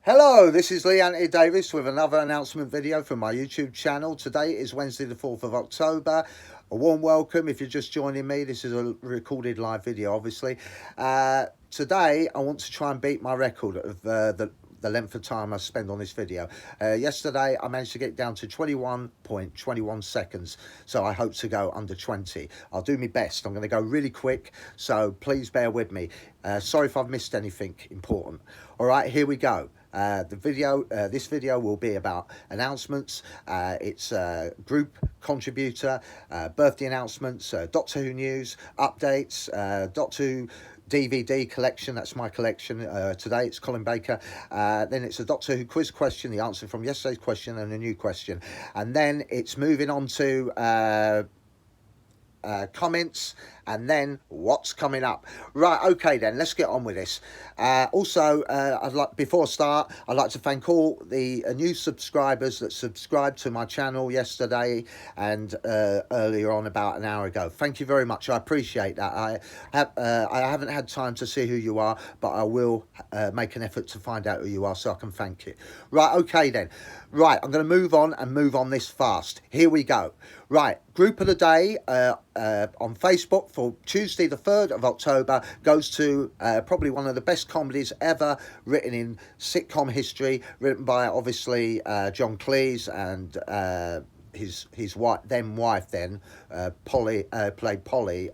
Hello, this is Lee Anthony Davis with another announcement video from my YouTube channel. Today is Wednesday the 4th of October. A warm welcome if you're just joining me. This is a recorded live video, obviously. Today, I want to try and beat my record of the length of time I spend on this video. Yesterday, I managed to get down to 21.21 seconds, so I hope to go under 20. I'll do my best. I'm going to go really quick, so please bear with me. Sorry if I've missed anything important. All right, here we go. This video will be about announcements. It's group contributor, birthday announcements, Doctor Who news, updates, Doctor Who DVD collection. That's my collection. Today it's Colin Baker. Then it's a Doctor Who quiz question, the answer from yesterday's question and a new question. And then it's moving on to comments, and then what's coming up. Right, okay then, let's get on with this. Also, before I start, I'd like to thank all the new subscribers that subscribed to my channel yesterday and earlier on, about an hour ago. Thank you very much. I appreciate that. I haven't had time to see who you are, but I will make an effort to find out who you are so I can thank you. Right, okay then. Right, I'm going to move on this fast. Here we go. Right, group of the day on Facebook for Tuesday the 3rd of October goes to probably one of the best comedies ever written in sitcom history, written by obviously John Cleese and his wife, Polly, played Polly.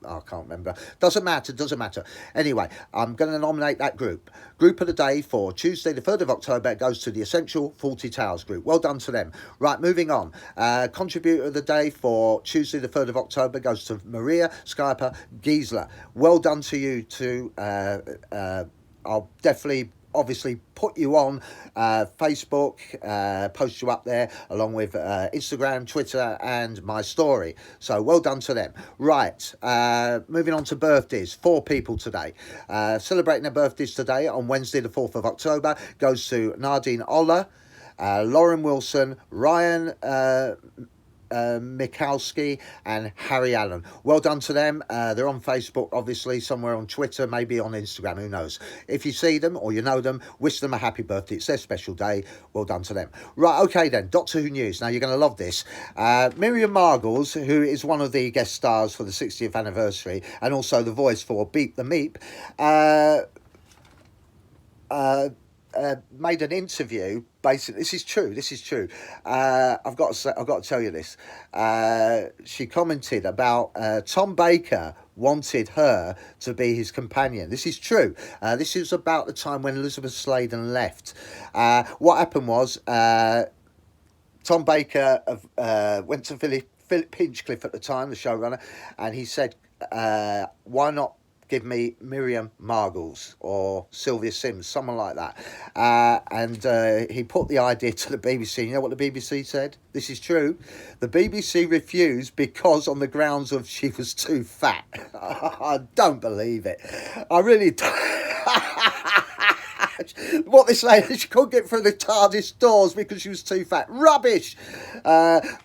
I can't remember. Doesn't matter. Anyway, I'm going to nominate that group. Group of the day for Tuesday the 3rd of October goes to the Essential Fawlty Towers group. Well done to them. Right, moving on. Contributor of the day for Tuesday the 3rd of October goes to Maria Skyper Giesler. Well done to you too. I'll definitely obviously put you on Facebook, post you up there along with Instagram, Twitter and my story, so well done to them. Right, moving on to birthdays. 4 people today celebrating their birthdays today on Wednesday the 4th of October goes to Nadine Oller, Lauren Wilson, Ryan Mikowski and Harry Allen. Well done to them. They're on Facebook, obviously, somewhere on Twitter, maybe on Instagram, who knows. If you see them or you know them, wish them a happy birthday. It's their special day. Well done to them. Right, okay then, Doctor Who news. Now you're going to love this. Miriam Margolyes, who is one of the guest stars for the 60th anniversary and also the voice for Beep the Meep, made an interview. Basically, this is true. I've got to tell you this. She commented about Tom Baker wanted her to be his companion. This is true. This is about the time when Elizabeth Sladen left. What happened was Tom Baker went to Philip Hinchcliffe at the time, the showrunner, and he said, why not give me Miriam Margolyes or Sylvia Sims, someone like that. And he put the idea to the BBC. You know what the BBC said? This is true. The BBC refused because on the grounds of she was too fat. I don't believe it. I really don't. What they say, she couldn't get through the TARDIS doors because she was too fat. Rubbish!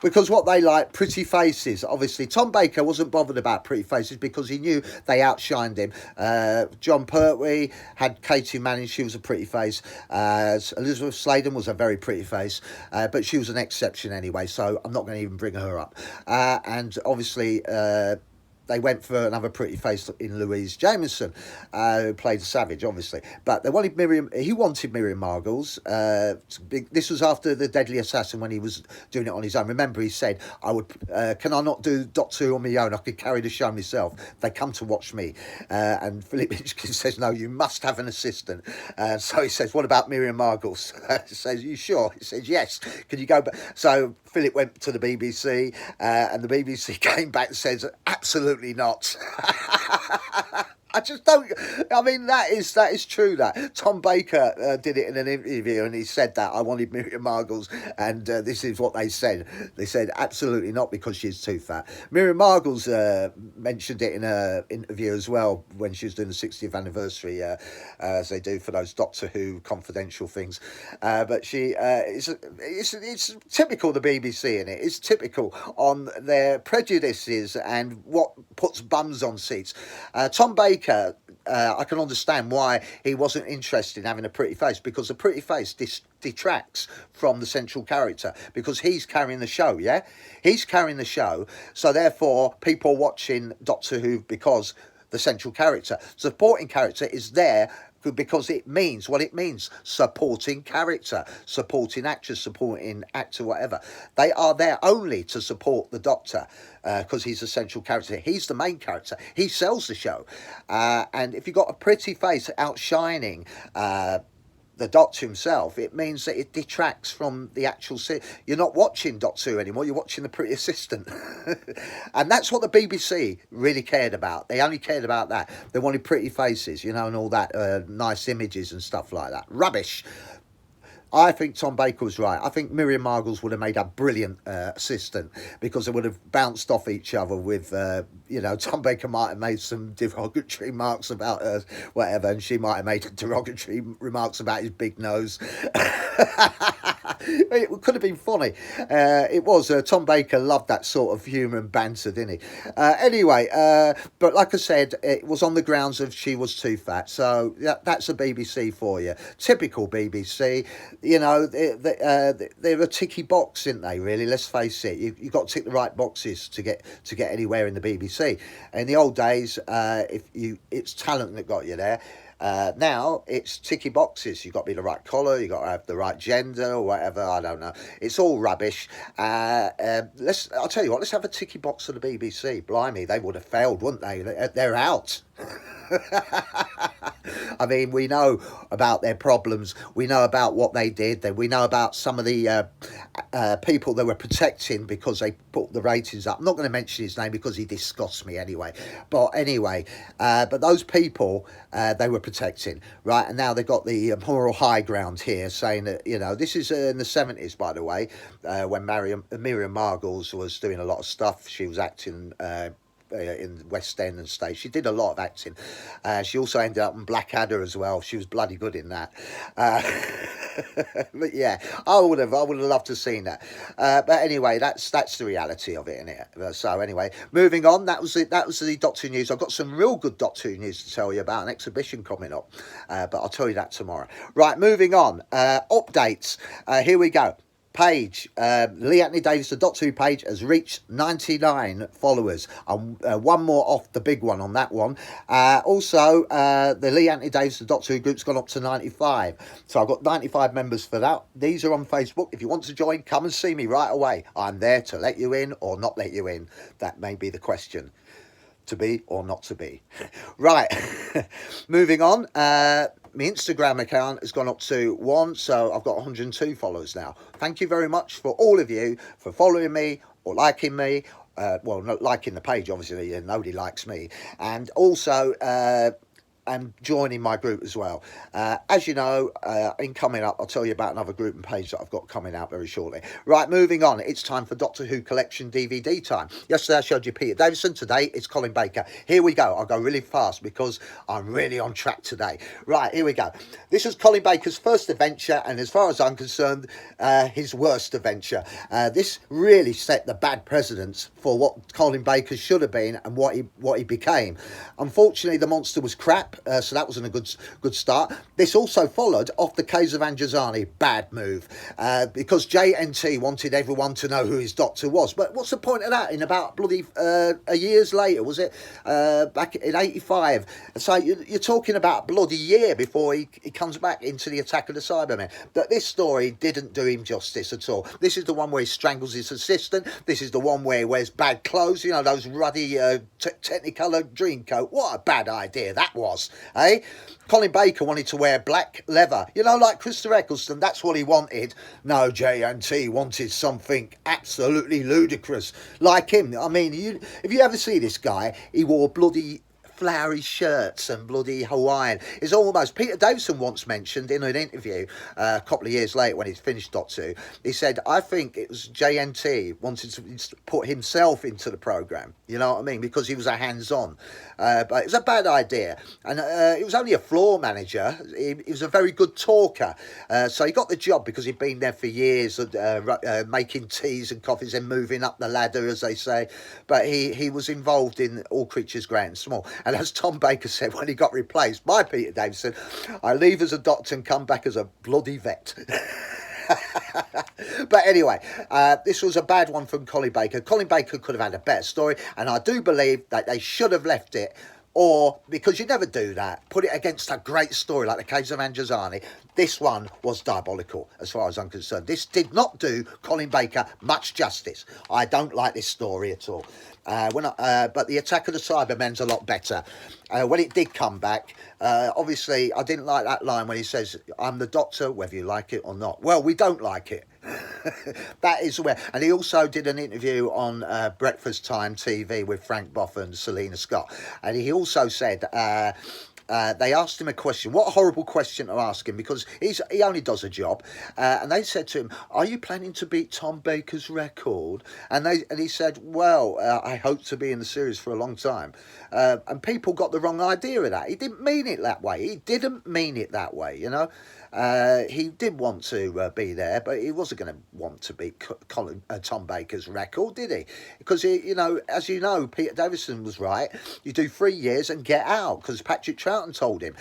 Because what they like, pretty faces. Obviously, Tom Baker wasn't bothered about pretty faces because he knew they outshined him. John Pertwee had Katie Manning, she was a pretty face. Elizabeth Sladen was a very pretty face, but she was an exception anyway, so I'm not going to even bring her up. And obviously, they went for another pretty face in Louise Jameson, who played Savage, obviously. But they wanted he wanted Miriam Margolyes. This was after The Deadly Assassin, when he was doing it on his own. Remember, he said, can I not do Doctor Who on my own? I could carry the show myself. They come to watch me. And Philip Hinchcliffe says, no, you must have an assistant. So he says, what about Miriam Margolyes? He says, you sure? He says, yes. Can you go back? So Philip went to the BBC, and the BBC came back and says, absolutely not. I just don't. I mean, that is true. That Tom Baker did it in an interview, and he said that I wanted Miriam Margolyes, and this is what they said. They said absolutely not because she's too fat. Miriam Margolyes mentioned it in an interview as well when she was doing the 60th anniversary, as they do for those Doctor Who confidential things. But she, it's typical the BBC in it. It's typical on their prejudices and what puts bums on seats. Tom Baker Baker, I can understand why he wasn't interested in having a pretty face, because a pretty face detracts from the central character, because he's carrying the show, yeah? He's carrying the show, so therefore people are watching Doctor Who because the central character. Supporting character is there because it means what it means: supporting character, supporting actress, supporting actor, whatever. They are there only to support the Doctor, because he's a central character. He's the main character. He sells the show, and if you've got a pretty face outshining the Doctor himself, it means that it detracts from the actual You're not watching Doctor Who anymore, you're watching the pretty assistant. And that's what the BBC really cared about. They only cared about that. They wanted pretty faces, you know, and all that, nice images and stuff like that. Rubbish. I think Tom Baker was right. I think Miriam Margolyes would have made a brilliant assistant, because they would have bounced off each other with, you know, Tom Baker might have made some derogatory remarks about her, whatever, and she might have made derogatory remarks about his big nose. It could have been funny. It was. Tom Baker loved that sort of humour and banter, didn't he? Anyway, but like I said, it was on the grounds of she was too fat. So that's a BBC for you. Typical BBC. You know, they're a ticky box, aren't they, really? Let's face it. You've got to tick the right boxes to get anywhere in the BBC. In the old days, it's talent that got you there. Now it's ticky boxes. You've got to be the right colour, you've got to have the right gender or whatever. I don't know. It's all rubbish. I'll tell you what, let's have a ticky box for the BBC. Blimey, they would have failed, wouldn't they? They're out. I mean, we know about their problems. We know about what they did. We know about some of the people they were protecting because they put the ratings up. I'm not going to mention his name because he disgusts me anyway. But anyway, but those people they were protecting, right? And now they've got the moral high ground here, saying that, you know, this is in the 70s, by the way, when Miriam Margolyes was doing a lot of stuff. She was acting in West End and stage. She did a lot of acting. She also ended up in Blackadder as well. She was bloody good in that. But yeah, I would have loved to have seen that. But anyway, that's the reality of it, innit? So anyway, moving on. That was the Doctor Who news. I've got some real good Doctor Who news to tell you about, an exhibition coming up. But I'll tell you that tomorrow. Right, moving on. Updates. Here we go. Page, Lee Anthony Davis, the Doctor Who page, has reached 99 followers, and one more off the big one on that one. Also, the Lee Anthony Davis, the Doctor Who group's gone up to 95. So I've got 95 members for that. These are on Facebook. If you want to join, come and see me right away. I'm there to let you in or not let you in. That may be the question. To be or not to be. Right, moving on. My Instagram account has gone up to 1, so I've got 102 followers now. Thank you very much for all of you for following me or liking me. Well, not liking the page, obviously, nobody likes me. And also, and joining my group as well. As you know, in coming up, I'll tell you about another group and page that I've got coming out very shortly. Right, moving on. It's time for Doctor Who Collection DVD time. Yesterday I showed you Peter Davison. Today it's Colin Baker. Here we go. I'll go really fast because I'm really on track today. Right, here we go. This is Colin Baker's first adventure, and as far as I'm concerned, his worst adventure. This really set the bad precedents for what Colin Baker should have been and what he became. Unfortunately, the monster was crap. So that wasn't a good start. This also followed off the case of Androzani. Bad move. Because JNT wanted everyone to know who his Doctor was. But what's the point of that in about bloody a years later, was it? Back in 85. So you're talking about a bloody year before he comes back into the Attack of the Cybermen. But this story didn't do him justice at all. This is the one where he strangles his assistant. This is the one where he wears bad clothes. You know, those ruddy Technicolor dream coat. What a bad idea that was. Eh? Colin Baker wanted to wear black leather, you know, like Christopher Eccleston. That's what he wanted. No, JNT wanted something absolutely ludicrous like him. I mean, if you ever see this guy, he wore bloody flowery shirts and bloody Hawaiian. It's almost, Peter Davison once mentioned in an interview a couple of years later when he'd finished Doctor Who, he said, I think it was JNT wanted to put himself into the programme, you know what I mean, because he was a hands-on. But it was a bad idea, and he was only a floor manager. He was a very good talker, so he got the job because he'd been there for years, making teas and coffees and moving up the ladder, as they say. But he was involved in All Creatures Great and Small. And as Tom Baker said when he got replaced by Peter Davison, I leave as a doctor and come back as a bloody vet. But anyway, this was a bad one from Colin Baker. Colin Baker could have had a better story, and I do believe that they should have left it, or, because you never do that, put it against a great story like The Case of Androzani. This one was diabolical as far as I'm concerned. This did not do Colin Baker much justice. I don't like this story at all. But The Attack of the Cybermen's a lot better. When it did come back, obviously I didn't like that line when he says, I'm the doctor, whether you like it or not. Well, we don't like it. That is where, and he also did an interview on Breakfast Time TV with Frank Boff and Selena Scott, and he also said they asked him a question. What a horrible question to ask him, because he only does a job. And they said to him, are you planning to beat Tom Baker's record? And he said, well, I hope to be in the series for a long time. And people got the wrong idea of that. He didn't mean it that way. He didn't mean it that way, you know. He did want to be there, but he wasn't going to want to beat Tom Baker's record, did he? Because, you know, as you know, Peter Davison was right. You do 3 years and get out, because Patrick Troughton told him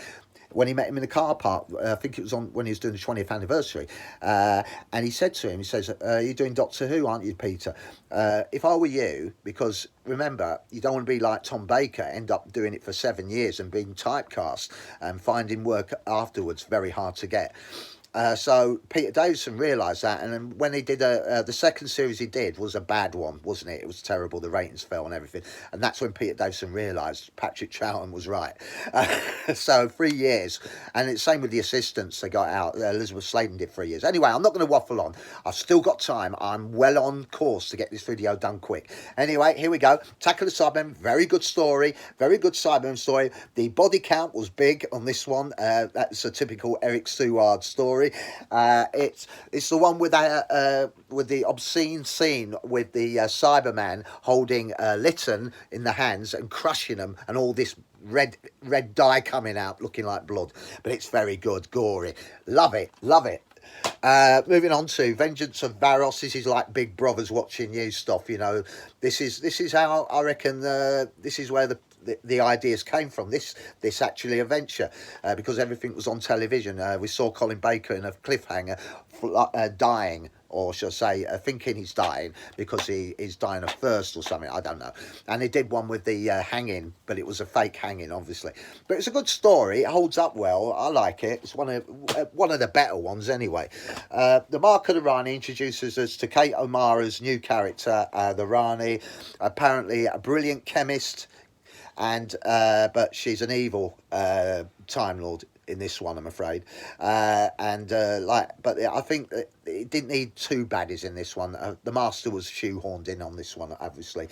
when he met him in the car park. I think it was on when he was doing the 20th anniversary. And he said to him, he says, you're doing Doctor Who, aren't you, Peter? If I were you, because remember, you don't want to be like Tom Baker, end up doing it for 7 years and being typecast and finding work afterwards very hard to get. So Peter Davison realised that, and then when he did the second series he did was a bad one, wasn't it? It was terrible, the ratings fell and everything, and that's when Peter Davison realised Patrick Troughton was right. So 3 years, and it's same with the assistants they got out. Elizabeth Sladen did 3 years. Anyway, I'm not going to waffle on. I've still got time. I'm well on course to get this video done quick. Anyway, here we go. Attack of the Cybermen, very good story, very good Cybermen story. The body count was big on this one. That's a typical Eric Seward story. It's the one with the obscene scene with the Cyberman holding Lytton in the hands and crushing them, and all this red dye coming out looking like blood. But it's very good, gory. Love it, love it. Moving on to Vengeance of Varos. This is like Big Brother's watching you stuff, you know. This is how I reckon this is where the ideas came from, this actually adventure, because everything was on television. We saw Colin Baker in a cliffhanger dying, or shall I say thinking he's dying because he's dying of thirst or something, I don't know. And he did one with the hanging, but it was a fake hanging, obviously. But it's a good story, it holds up well, I like it. It's one of the better ones anyway. The Mark of the Rani introduces us to Kate O'Mara's new character, the Rani, apparently a brilliant chemist, and but she's an evil Time Lord in this one, I'm afraid. But I think that it didn't need two baddies in this one. The Master was shoehorned in on this one, obviously.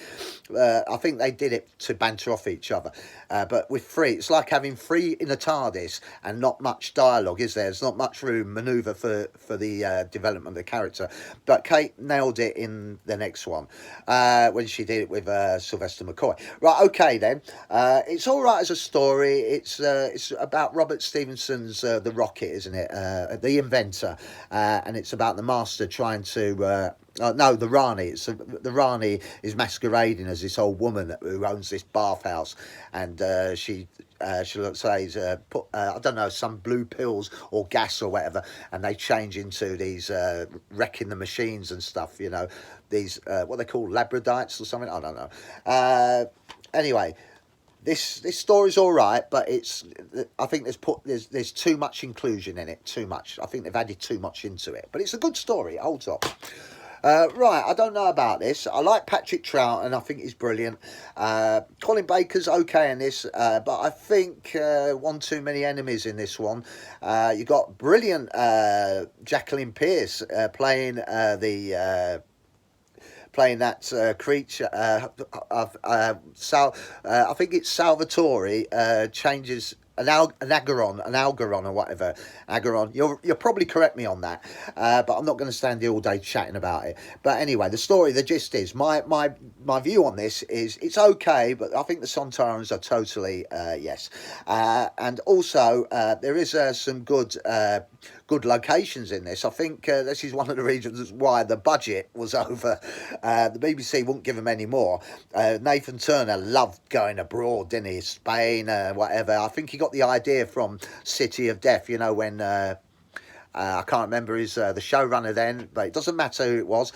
I think they did it to banter off each other. But with three, it's like having three in a TARDIS and not much dialogue, is there? There's not much room, manoeuvre for the development of the character. But Kate nailed it in the next one when she did it with Sylvester McCoy. Right, okay then. It's all right as a story. It's about Robert Stevenson's The Rocket, isn't it? The inventor. And it's about the Master trying to... no, the Rani. The Rani is masquerading as this old woman who owns this bathhouse, and she says put I don't know, some blue pills or gas or whatever, and they change into these wrecking the machines and stuff. You know, these what they call Labradites or something. I don't know. Anyway. This story's all right, but I think there's too much inclusion in it, too much. I think they've added too much into it, but it's a good story. It holds up. Right, I don't know about this. I like Patrick Troughton. I think he's brilliant. Colin Baker's okay in this, but I think one too many enemies in this one. You got brilliant Jacqueline Pearce playing that creature. I think it's Salvatore changes an Algeron or whatever. Ageron. You'll probably correct me on that, but I'm not going to stand here all day chatting about it. But anyway, the gist is my view on this is it's okay, but I think the Sontarans are totally yes. And also there is some good good locations in this. I think this is one of the reasons why the budget was over. The BBC wouldn't give him any more. Nathan Turner loved going abroad, didn't he? Spain, whatever. I think he got the idea from City of Death, you know, when... I can't remember his the showrunner then, but it doesn't matter who it was.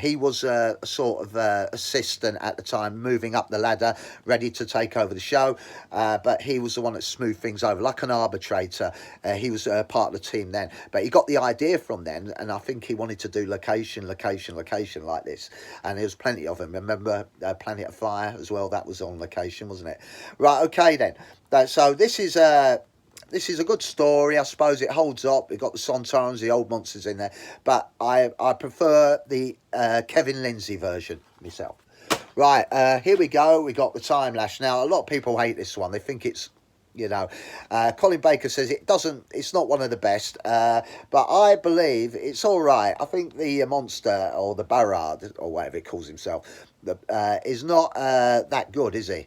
He was a sort of assistant at the time, moving up the ladder, ready to take over the show. But he was the one that smoothed things over, like an arbitrator. He was part of the team then. But he got the idea from then, and I think he wanted to do location like this. And there was plenty of them. Remember Planet of Fire as well? That was on location, wasn't it? Right, okay then. So this is a good story, I suppose. It holds up. We've got the Sontarans, the old monsters in there. But I prefer the Kevin Lindsay version myself. Right, here we go. We got the Time Lash. Now, a lot of people hate this one. They think it's, you know... Colin Baker says it's not one of the best. But I believe it's all right. I think the monster, or the Barad, or whatever he calls himself, is not that good, is he?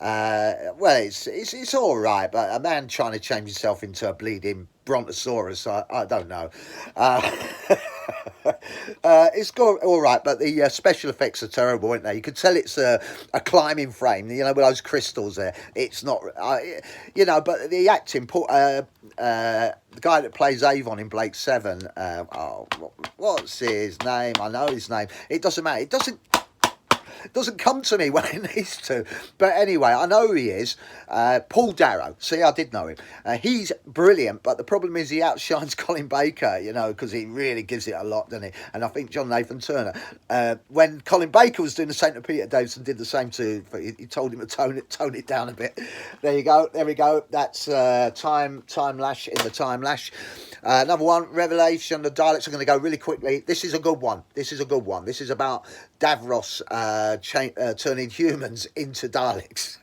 Well, it's all right, but a man trying to change himself into a bleeding brontosaurus, I don't know. It's all right, but the special effects are terrible, aren't they? You can tell it's a climbing frame, you know, with those crystals there. It's not, you know, but the acting, the guy that plays Avon in Blake 7, what's his name? I know his name. It doesn't matter. It doesn't come to me when it needs to. But anyway, I know who he is. Paul Darrow. See, I did know him. He's brilliant, but the problem is he outshines Colin Baker, you know, because he really gives it a lot, doesn't he? And I think John Nathan Turner, when Colin Baker was doing the same to Peter Davison, did the same to, he told him to tone it down a bit. There you go. There we go. That's Time Lash in the Time Lash. Another one, Revelation. The Daleks are going to go really quickly. This is a good one. This is about Davros turning humans into Daleks.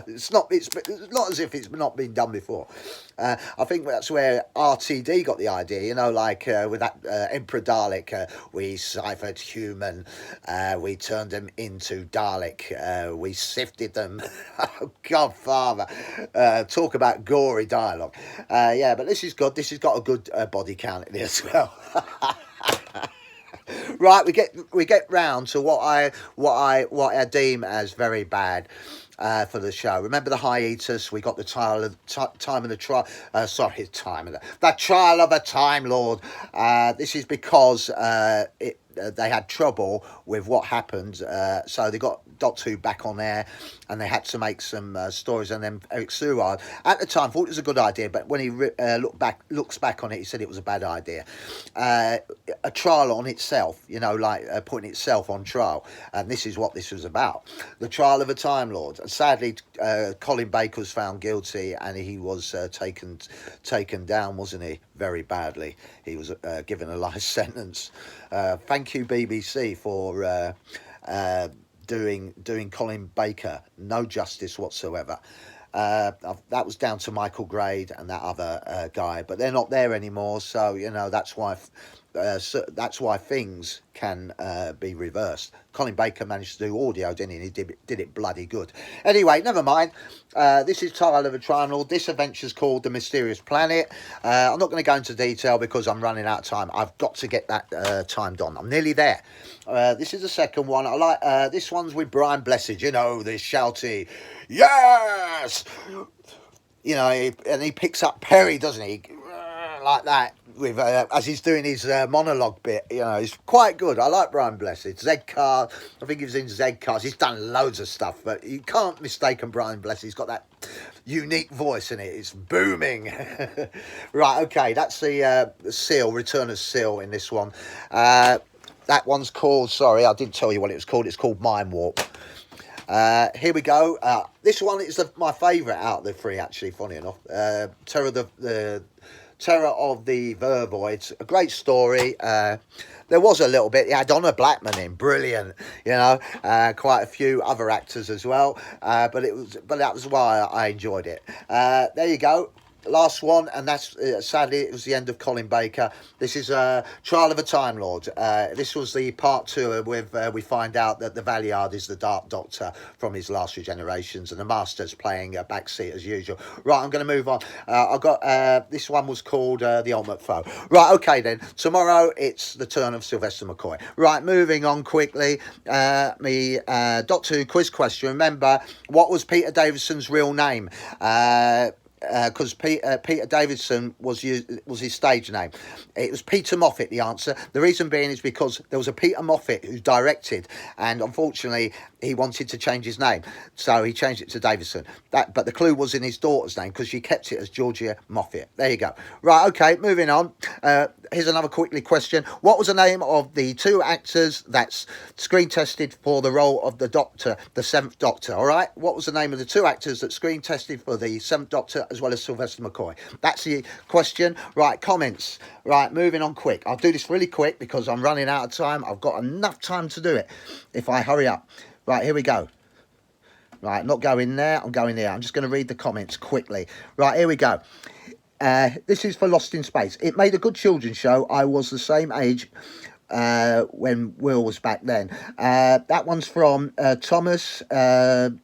It's not as if it's not been done before. I think that's where RTD got the idea, you know, like with that Emperor Dalek, we ciphered human, we turned them into Dalek, we sifted them. Oh, Godfather. Talk about gory dialogue. Yeah, but this is good. This has got a good body count in it as well. Right, we get round to what I deem as very bad for the show. Remember the hiatus? We got the Trial of the Time of a Time Lord. This is because they had trouble with what happened, so they got Doctor Who back on air, and they had to make some stories. And then Eric Seward at the time thought it was a good idea, but when he looks back on it, he said it was a bad idea. A trial on itself, you know, like putting itself on trial, and this is what this was about: the trial of a Time Lord. Sadly, Colin Baker was found guilty, and he was taken down, wasn't he? Very badly. He was given a life sentence. Thank you, BBC, for doing Colin Baker no justice whatsoever. That was down to Michael Grade and that other guy, but they're not there anymore. So you know that's why things can be reversed. Colin Baker managed to do audio, didn't he? And he did it bloody good. Anyway, never mind. This is Trial of a Time Lord. This adventure's called The Mysterious Planet. I'm not going to go into detail because I'm running out of time. I've got to get that time done. I'm nearly there. This is the second one. I like this one's with Brian Blessed. You know, this shouty, yes! You know, and he picks up Perry, doesn't he? Like that, with as he's doing his monologue bit, you know, it's quite good. I like Brian Blessed. Z-Cars, I think he was in Z-Cars. He's done loads of stuff, but you can't mistake Brian Blessed. He's got that unique voice in it. It's booming. Right, okay, that's the Seal, Return of Seal in this one. That one's called, sorry, I didn't tell you what it was called. It's called Mind Warp. Here we go. This one is my favourite out of the three, actually, funny enough. Terror of the Vervoids, a great story. There was a little bit. He had Honor Blackman in, brilliant. You know, quite a few other actors as well. But that was why I enjoyed it. There you go. last one, and that's sadly it was the end of Colin Baker. This is Trial of a Time Lord. This was the part 2 with we find out that the Valiard is the Dark Doctor from his last regenerations, and the Master's playing a backseat as usual. Right, I'm going to move on. I've got this one was called The Ultimate Foe. Right, okay then. Tomorrow it's the turn of Sylvester McCoy. Right, moving on quickly. Doctor Who quiz question. Remember, what was Peter Davison's real name? Because Peter Davidson was his stage name. It was Peter Moffat, the answer. The reason being is because there was a Peter Moffat who directed, and unfortunately he wanted to change his name, so he changed it to Davison. But the clue was in his daughter's name, because she kept it as Georgia Moffat. There you go. Right, okay, moving on. Here's another quickly question. What was the name of the 2 actors that's screen tested for the role of the Doctor, the 7th Doctor? All right, what was the name of the 2 actors that screen tested for the 7th Doctor as well as Sylvester McCoy? That's the question. Right, comments. Right, moving on quick. I'll do this really quick because I'm running out of time. I've got enough time to do it if I hurry up. Right, here we go. Right, not going there, I'm going there. I'm just going to read the comments quickly. Right, here we go. This is for Lost in Space. It made a good children's show. I was the same age when Will was back then. That one's from Thomas year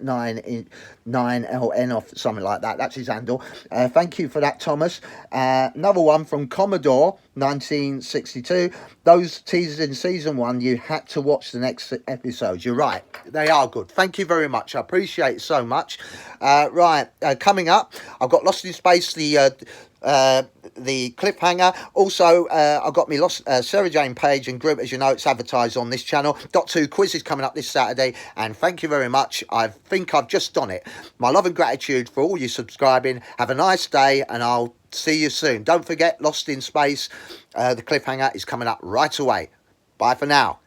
9LN or something like that. That's his handle. Thank you for that, Thomas. Another one from Commodore 1962. Those teasers in season 1, you had to watch the next episodes. You're right, they are good. Thank you very much. I appreciate it so much. Right, coming up, I've got Lost in Space, the cliffhanger. Also, I've got me Sarah Jane page and group. As you know, it's advertised on this channel. Doctor Who quiz is coming up this Saturday, and thank you very much. I think I've just done it. My love and gratitude for all you subscribing. Have a nice day, and I'll see you soon. Don't forget, Lost in Space, the cliffhanger is coming up right away. Bye for now.